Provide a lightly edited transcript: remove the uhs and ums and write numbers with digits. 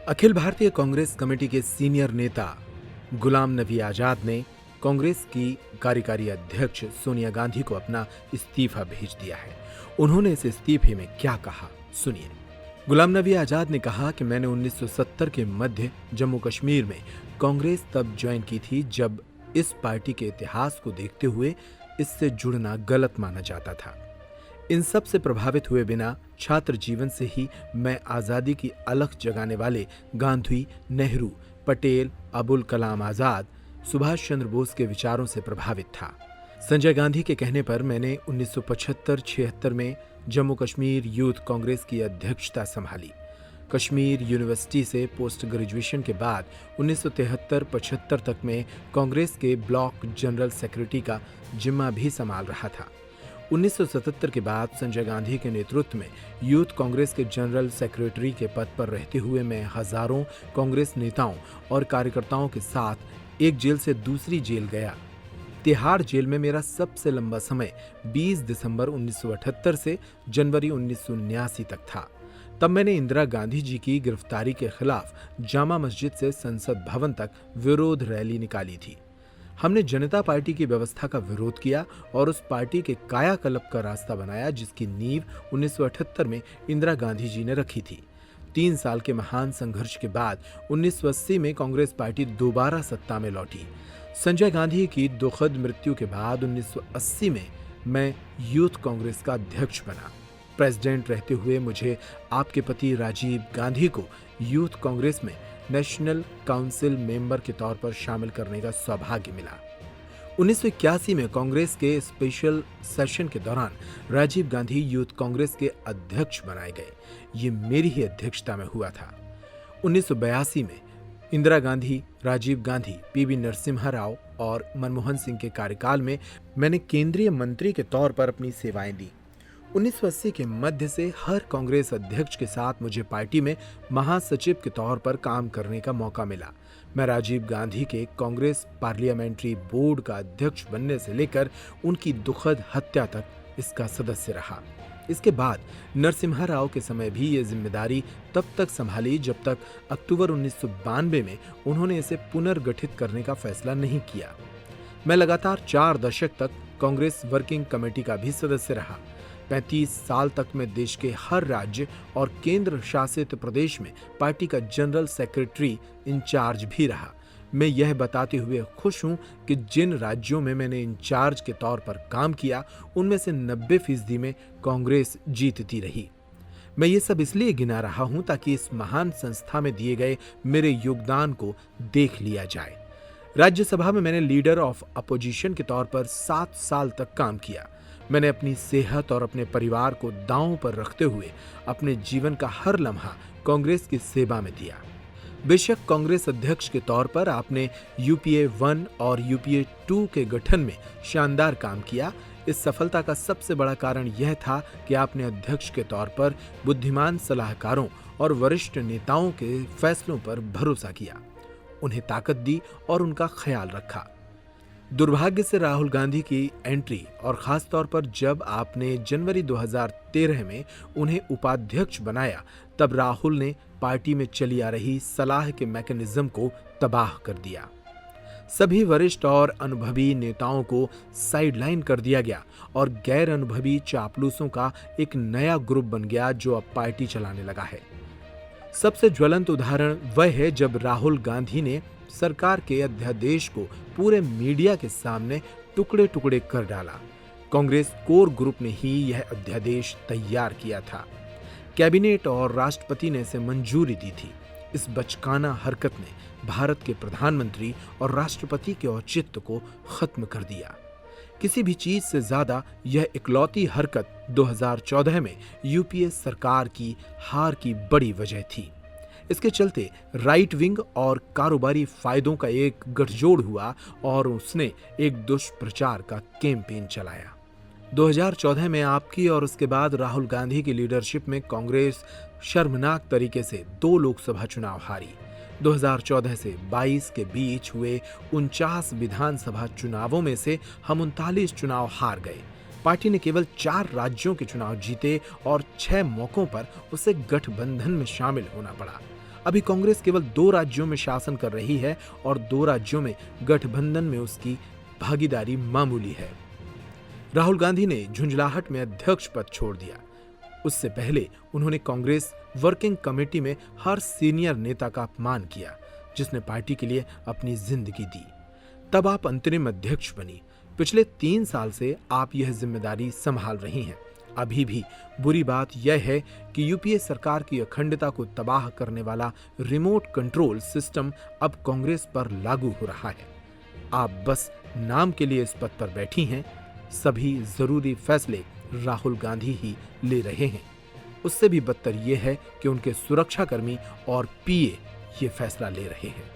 Akhil Bharatiya Congress committee के senior नेता गुलाम नबी आजाद ने कांग्रेस की कार्यकारी अध्यक्ष सोनिया गांधी को अपना इस्तीफा भेज दिया है। उन्होंने इस इस्तीफे में क्या कहा, सुनिए। गुलाम नबी आजाद ने कहा कि मैंने 1970 के मध्य जम्मू कश्मीर में कांग्रेस तब ज्वाइन की थी जब इस पार्टी के इतिहास को देखते हुए इससे जुड़ना गलत माना जाता था। इन सब से प्रभावित हुए बिना छात्र जीवन से ही मैं आजादी की अलख जगाने वाले गांधी, नेहरू, पटेल, अबुल कलाम आजाद, सुभाष चंद्र बोस के विचारों से प्रभावित था। संजय गांधी के कहने पर मैंने 1975-76 में जम्मू कश्मीर यूथ कांग्रेस की अध्यक्षता संभाली। कश्मीर यूनिवर्सिटी से पोस्ट ग्रेजुएशन के बाद 1973-75 तक में कांग्रेस के ब्लॉक जनरल सेक्रेटरी का जिम्मा भी संभाल रहा था। 1977 के बाद संजय गांधी के नेतृत्व में यूथ कांग्रेस के जनरल सेक्रेटरी के पद पर रहते हुए मैं हजारों कांग्रेस नेताओं और कार्यकर्ताओं के साथ एक जेल से दूसरी जेल गया। तिहाड़ जेल में मेरा सबसे लंबा समय 20 दिसंबर 1978 से जनवरी 1979 तक था। तब मैंने इंदिरा गांधी जी की गिरफ्तारी के खिलाफ जामा मस्जिद से संसद भवन तक विरोध रैली निकाली थी। हमने जनता पार्टी की व्यवस्था का विरोध किया और उस पार्टी के कायाकल्प का रास्ता बनाया जिसकी नींव 1978 में इंदिरा गांधी जी ने रखी थी। 3 साल के महान संघर्ष के बाद 1980 में कांग्रेस पार्टी दोबारा सत्ता में लौटी। संजय गांधी की दुखद मृत्यु के बाद 1980 में मैं यूथ कांग्रेस का अध्यक्ष बना। प्रेसिडेंट रहते हुए मुझे आपके पति राजीव गांधी को यूथ कांग्रेस में नेशनल काउंसिल मेंबर के तौर पर शामिल करने का सौभाग्य मिला। 1981 में कांग्रेस के स्पेशल सेशन के दौरान राजीव गांधी यूथ कांग्रेस के अध्यक्ष बनाए गए। ये मेरी ही अध्यक्षता में हुआ था। 1982 में इंदिरा गांधी, राजीव गांधी, पीवी नरसिम्हा राव और मनमोहन सिंह के कार्यकाल में मैंने केंद्रीय मंत्री के तौर पर अपनी सेवाएं दी। 1980 के मध्य से हर कांग्रेस अध्यक्ष के साथ मुझे पार्टी में महासचिव के तौर पर काम करने का मौका मिला। मैं राजीव गांधी के कांग्रेस पार्लियामेंट्री बोर्ड का अध्यक्ष बनने से लेकर उनकी दुखद हत्या तक इसका सदस्य रहा। इसके बाद नरसिम्हा राव के समय भी ये जिम्मेदारी तब तक संभाली जब तक अक्टूबर 1992 में उन्होंने इसे पुनर्गठित करने का फैसला नहीं किया। मैं लगातार 4 दशक तक कांग्रेस वर्किंग कमेटी का भी सदस्य रहा। 35 साल तक मैं देश के हर राज्य और केंद्र शासित प्रदेश में पार्टी का जनरल सेक्रेटरी इंचार्ज भी रहा। मैं यह बताते हुए खुश हूं कि जिन राज्यों में मैंने इंचार्ज के तौर पर काम किया उनमें से 90% में कांग्रेस जीतती रही। मैं ये सब इसलिए गिना रहा हूं ताकि इस महान संस्था में दिए गए मेरे योगदान को देख लिया जाए। राज्यसभा में मैंने लीडर ऑफ अपोजिशन के तौर पर 7 साल तक काम किया। मैंने अपनी सेहत और अपने परिवार को दांव पर रखते हुए अपने जीवन का हर लम्हा कांग्रेस की सेवा में दिया। बेशक कांग्रेस अध्यक्ष के तौर पर आपने यूपीए 1 और यूपीए 2 के गठन में शानदार काम किया। इस सफलता का सबसे बड़ा कारण यह था कि आपने अध्यक्ष के तौर पर बुद्धिमान सलाहकारों और वरिष्ठ नेताओं के फैसलों पर भरोसा किया, उन्हें ताकत दी और उनका ख्याल रखा। दुर्भाग्य से राहुल गांधी की एंट्री और खास तौर पर जब आपने जनवरी 2013 में उन्हें उपाध्यक्ष बनाया तब राहुल ने पार्टी में चली आ रही सलाह के मैकेनिज्म को तबाह कर दिया। सभी वरिष्ठ और अनुभवी नेताओं को साइडलाइन कर दिया गया और गैर अनुभवी चापलूसों का एक नया ग्रुप बन गया जो अब पार्टी चलाने लगा है। सबसे ज्वलंत उदाहरण वह है जब राहुल गांधी ने सरकार के अध्यादेश को पूरे मीडिया के सामने टुकड़े टुकड़े कर डाला। कांग्रेस कोर ग्रुप ने ही यह अध्यादेश तैयार किया था। कैबिनेट और राष्ट्रपति ने इसे मंजूरी दी थी। इस बचकाना हरकत ने भारत के प्रधानमंत्री और राष्ट्रपति के औचित्य को खत्म कर दिया। किसी भी चीज से ज्यादा यह इकलौती हरकत 2014 में यूपीए सरकार की हार की बड़ी वजह थी। इसके चलते राइट विंग और कारोबारी फायदों का एक गठजोड़ हुआ और उसने एक दुष्प्रचार का कैंपेन चलाया। 2014 में आपकी और उसके बाद राहुल गांधी की लीडरशिप में कांग्रेस शर्मनाक तरीके से 2 लोकसभा चुनाव हारी। 2014 से 22 के बीच हुए 49 विधानसभा चुनावों में से हम 39 चुनाव हार गए। पार्टी ने केवल 4 राज्यों के चुनाव जीते और 6 मौकों पर उसे गठबंधन में शामिल होना पड़ा। अभी कांग्रेस केवल 2 राज्यों में शासन कर रही है और 2 राज्यों में गठबंधन में उसकी भागीदारी मामूली है। राहुल गांधी ने झुंझलाहट में अध्यक्ष पद छोड़ दिया। उससे पहले उन्होंने कांग्रेस वर्किंग कमेटी में हर सीनियर नेता का अपमान किया जिसने पार्टी के लिए अपनी जिंदगी दी। तब आप अंतरिम अध्यक्ष बनी। पिछले 3 साल से आप यह जिम्मेदारी संभाल रही हैं। अभी भी बुरी बात यह है कि यूपीए सरकार की अखंडता को तबाह करने वाला रिमोट कंट्रोल सिस्टम अब कांग्रेस पर लागू हो रहा है। आप बस नाम के लिए इस पद पर बैठी हैं। सभी जरूरी फैसले राहुल गांधी ही ले रहे हैं। उससे भी बदतर यह है कि उनके सुरक्षाकर्मी और पीए ये फैसला ले रहे हैं।